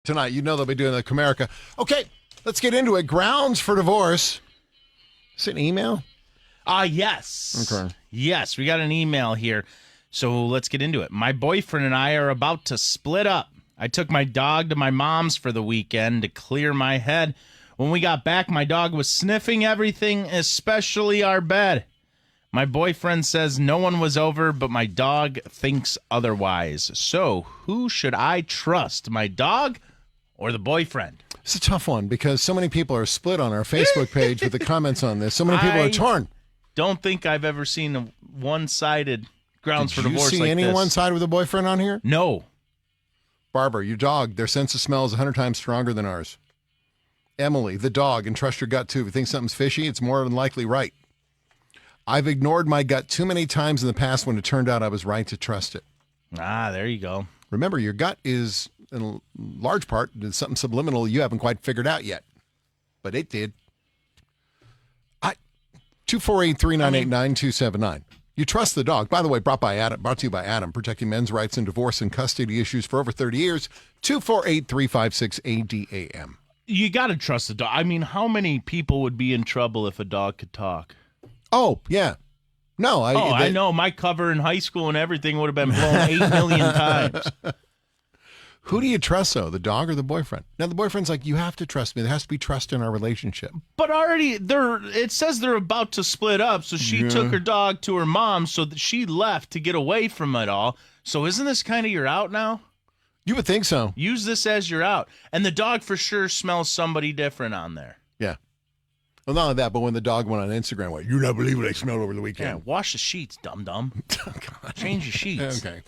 tonight. You know they'll be doing the Comerica. Okay, let's get into it. Grounds for divorce. Is it an email? Yes. Okay. Yes, we got an email here. So let's get into it. My boyfriend and I are about to split up. I took my dog to my mom's for the weekend to clear my head. When we got back, my dog was sniffing everything, especially our bed. My boyfriend says no one was over, but my dog thinks otherwise. So who should I trust, my dog or the boyfriend? It's a tough one because so many people are split on our Facebook page with the comments on this. So many people are torn. Don't think I've ever seen a one-sided grounds for divorce like this. Did you see any one side with a boyfriend on here? No. Barbara, your dog, their sense of smell is 100 times stronger than ours. Emily, the dog, and trust your gut too. If you think something's fishy, it's more than likely right. I've ignored my gut too many times in the past when it turned out I was right to trust it. There you go. Remember, your gut is, in large part, something subliminal you haven't quite figured out yet. But it did. 248-398-9279. You trust the dog. By the way, brought to you by Adam, protecting men's rights in divorce and custody issues for over 30 years. 248-356-ADAM. You got to trust the dog. I mean, how many people would be in trouble if a dog could talk? Oh, yeah. No, I know. My cover in high school and everything would have been blown 8 million times. Who do you trust, though, the dog or the boyfriend? Now, the boyfriend's like, you have to trust me. There has to be trust in our relationship. But already, it says they're about to split up, so she took her dog to her mom, so that she left to get away from it all. So isn't this kind of your out now? You would think so. Use this as your out. And the dog for sure smells somebody different on there. Yeah. Well, not only that, but when the dog went on Instagram, you not believe what I smelled over the weekend. Yeah, wash the sheets, dum-dum. Oh, God. Change your sheets. Okay.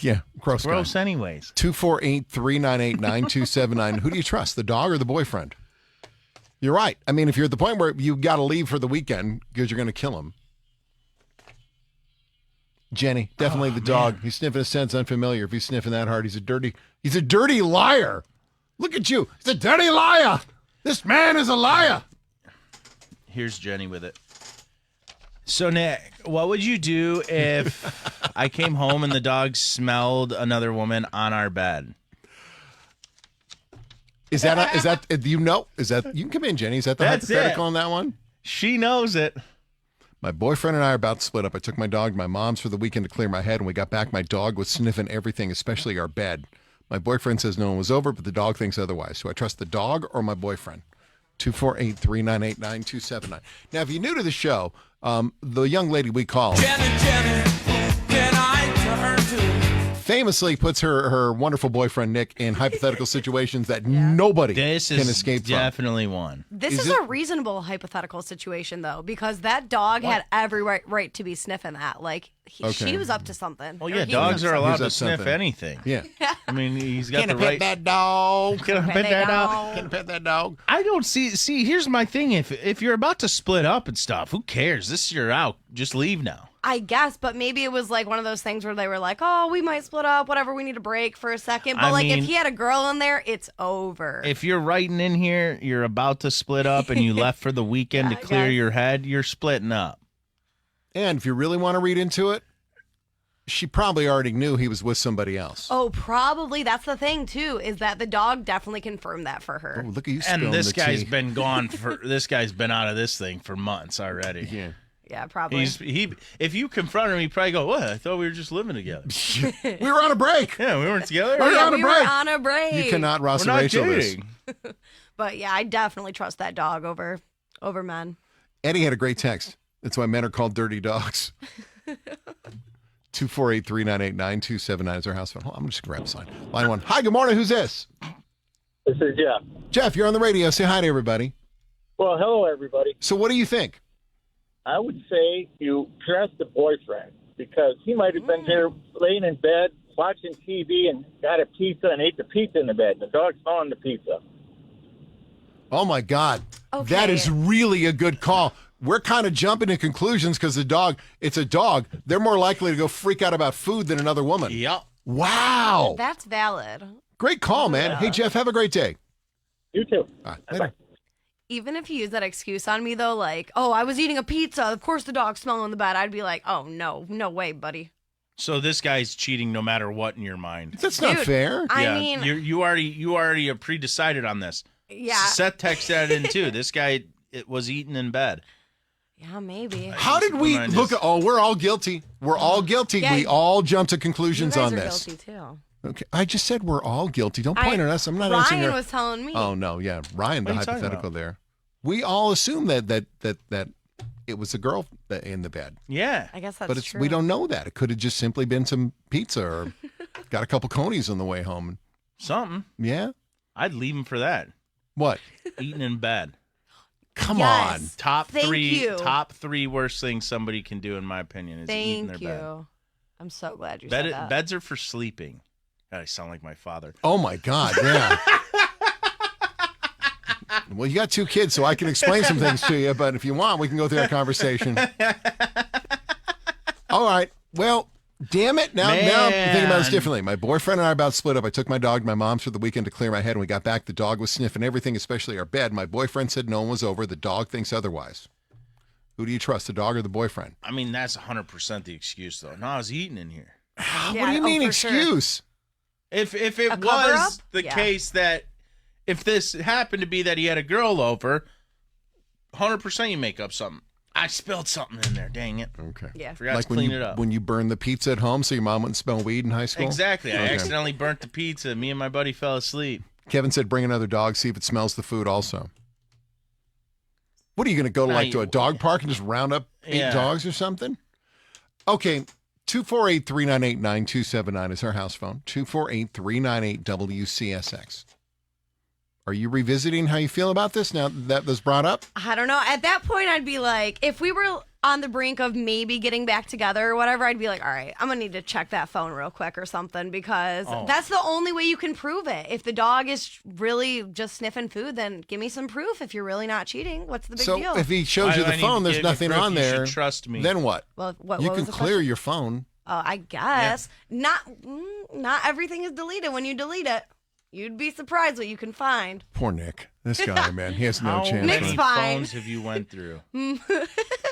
Yeah, gross guy. Anyways. 248-398-9279. Who do you trust, the dog or the boyfriend? You're right. I mean, if you're at the point where you got to leave for the weekend because you're going to kill him. Jenny, definitely the dog. He's sniffing a scent's unfamiliar. If he's sniffing that hard, he's a dirty liar. Look at you. He's a dirty liar. This man is a liar. Here's Jenny with it. So, Nick, what would you do if I came home and the dog smelled another woman on our bed? Do you know? You can come in, Jenny. Is that the hypothetical on that one? She knows it. My boyfriend and I are about to split up. I took my dog to my mom's for the weekend to clear my head. When we got back, my dog was sniffing everything, especially our bed. My boyfriend says no one was over, but the dog thinks otherwise. So I trust the dog or my boyfriend? 248-398-9279. Now, if you're new to the show, the young lady we call Jenny, can I turn to? Famously puts her wonderful boyfriend Nick in hypothetical situations that nobody can escape from. Definitely one. This is a reasonable hypothetical situation, though, because that dog had every right to be sniffing that. Like, she was up to something. Well, yeah, dogs are allowed to sniff anything. Yeah. I mean, he's got Can I the right. pet that dog? Can I pet that dog? Can I pet that dog? I don't see. Here's my thing: if you're about to split up and stuff, who cares? This is your out. Just leave now. I guess, but maybe it was like one of those things where they were like, oh, we might split up, whatever, we need a break for a second. But if he had a girl in there, it's over. If you're writing in here, you're about to split up and you left for the weekend to clear your head, you're splitting up. And if you really want to read into it, she probably already knew he was with somebody else. Oh, probably. That's the thing, too, is that the dog definitely confirmed that for her. Oh, look at you spilling And this the guy's tea. been gone this guy's been out of this thing for months already. Yeah. Yeah, probably. If you confront him, he'd probably go, "What? I thought we were just living together." We were on a break. Yeah, we weren't together. We were on a we break. were on a break. You cannot Ross We're and not Rachel this. dating. But yeah, I definitely trust that dog over men. Eddie had a great text. That's why men are called dirty dogs. 248-398-9279 is our house phone. Hold on, I'm just going to grab a sign. Line one. Hi, good morning. Who's this? This is Jeff. Jeff, you're on the radio. Say hi to everybody. Well, hello, everybody. So what do you think? I would say you trust the boyfriend because he might have been here laying in bed watching TV and got a pizza and ate the pizza in the bed. The dog's on the pizza. Oh, my God. Okay. That is really a good call. We're kind of jumping to conclusions because it's a dog. They're more likely to go freak out about food than another woman. Yep. Wow. That's valid. Great call, man. Hey, Jeff, have a great day. You too. All right, later. Even if you use that excuse on me, though, like, oh, I was eating a pizza, of course the dog smelled in the bed, I'd be like, oh, no way, buddy. So this guy's cheating no matter what in your mind. That's not Dude, fair. I mean, you already are pre-decided on this. yeah. Seth texted that in too. This guy was eating in bed. Yeah, maybe. How did we Remind look us. at? Oh, we're all guilty. We're all guilty. Yeah, we all jump to You conclusions guys on are this. guilty too. Okay, I just said we're all guilty. Don't point at us. I'm not answering. Ryan your- was telling me. Oh no, yeah, Ryan, the What are you talking hypothetical about? there. We all assume that it was a girl in the bed, Yeah. I guess that's but it's true. we don't know that. It could have just simply been some pizza or got a couple conies on the way home. Something. Yeah, I'd leave him for that. what? Eating in bed. Come Yes. on. Thank you. Top three worst things somebody can do, in my opinion, is eating Thank their you. I'm so glad you bed. said that. Beds are for sleeping. God, I sound like my father. Oh my God, yeah. Well, you got 2 kids, so I can explain some things to you. But if you want, we can go through that conversation. All right. Well, damn it. Now I'm thinking about this Man. differently. My boyfriend and I about split up. I took my dog to my mom's for the weekend to clear my head. When we got back, the dog was sniffing everything, especially our bed. My boyfriend said no one was over. The dog thinks otherwise. Who do you trust, the dog or the boyfriend? I mean, that's 100% the excuse, though. No, I was eating in here. What Yeah, do you mean for sure. excuse? If it A cover-up? was the Yeah. case that if this happened to be that he had a girl over, 100% you make up something. I spilled something in there. Dang it. Okay. Yeah. Forgot Like to clean when it up. when you burned the pizza at home so your mom wouldn't smell weed in high school? Exactly. I Okay. accidentally burnt the pizza. Me and my buddy fell asleep. Kevin said bring another dog, see if it smells the food also. What are you going to go to, like to a dog park and just round up 8 Yeah. dogs or something? Okay, 248-398-9279 is our house phone. 248-398-WCSX. Are you revisiting how you feel about this now that was brought up? I don't know. At that point, I'd be like, if we were on the brink of maybe getting back together or whatever, I'd be like, all right, I'm going to need to check that phone real quick or something because Oh. that's the only way you can prove it. If the dog is really just sniffing food, then give me some proof if you're really not cheating. What's the big So deal? if he shows Why you do I the need to phone, there's give you nothing proof? on You should there. trust me. Then what? well, what You was can the clear question? your phone. Oh, I guess. Not everything is deleted when you delete it. You'd be surprised what you can find. Poor Nick. This guy, man, he has no How chance. Nick's many man. fine. phones have you went through?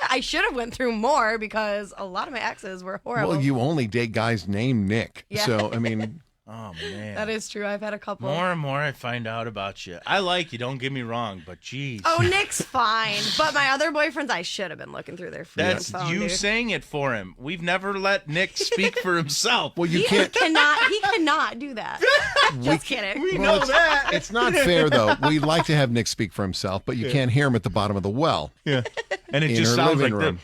I should have went through more because a lot of my exes were horrible. Well, you only date guys named Nick. Yeah. So, I mean, Oh, man. That is true. I've had a couple. More and more I find out about you. I like you, don't get me wrong, but geez. Oh, Nick's fine. But my other boyfriends, I should have been looking through their That's phone, you dude. saying it for him. We've never let Nick speak for himself. well, you He can't. cannot do that. Just kidding. We Well, know that. It's not fair, though. We like to have Nick speak for himself, but you can't hear him at the bottom of the well Yeah. And it in just her sounds living like room.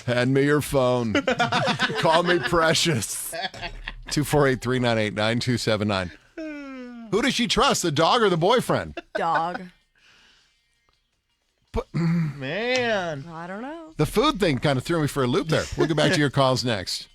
Hand me your phone. Call me precious. 248-398-9279. Who does she trust, the dog or the boyfriend? Dog. Man. I don't know. The food thing kind of threw me for a loop there. We'll get back to your calls next.